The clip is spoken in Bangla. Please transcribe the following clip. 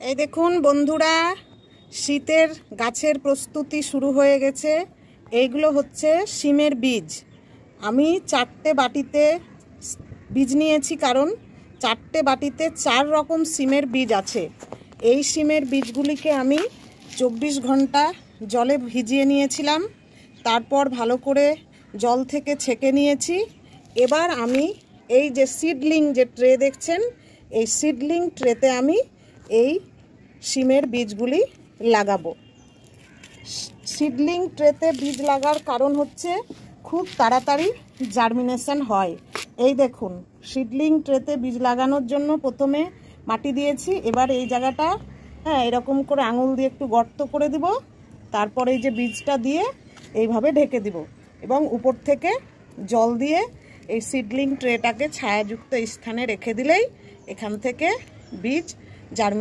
এই দেখুন বন্ধুরা, শীতের গাছের প্রস্তুতি শুরু হয়ে গেছে। এইগুলো হচ্ছে শিমের বীজ। আমি 4টে বাটিতে বীজ নিয়েছি, কারণ 4টে বাটিতে 4 রকম শিমের বীজ আছে। এই শিমের বীজগুলিকে আমি 24 ঘন্টা জলে ভিজিয়ে নিয়েছিলাম, তারপর ভালো করে জল থেকে ছেঁকে নিয়েছি। এবার আমি এই যে সিডলিং যে ট্রে দেখছেন, এই সিডলিং ট্রেতে আমি এই শিমের বীজগুলি লাগাবো। সিডলিং ট্রেতে বীজ লাগার কারণ হচ্ছে খুব তাড়াতাড়ি জার্মিনেশন হয়। এই দেখুন, সিডলিং ট্রেতে বীজ লাগানোর জন্য প্রথমে মাটি দিয়েছি। এবার এই জায়গাটা এরকম করে আঙুল দিয়ে একটু গর্ত করে দিব, তারপর এই যে বীজটা দিয়ে এইভাবে ঢেকে দিব এবং উপর থেকে জল দিয়ে এই সিডলিং ট্রেটাকে ছায়াযুক্ত স্থানে রেখে দিলেই এখান থেকে বীজ জার্মিনেশন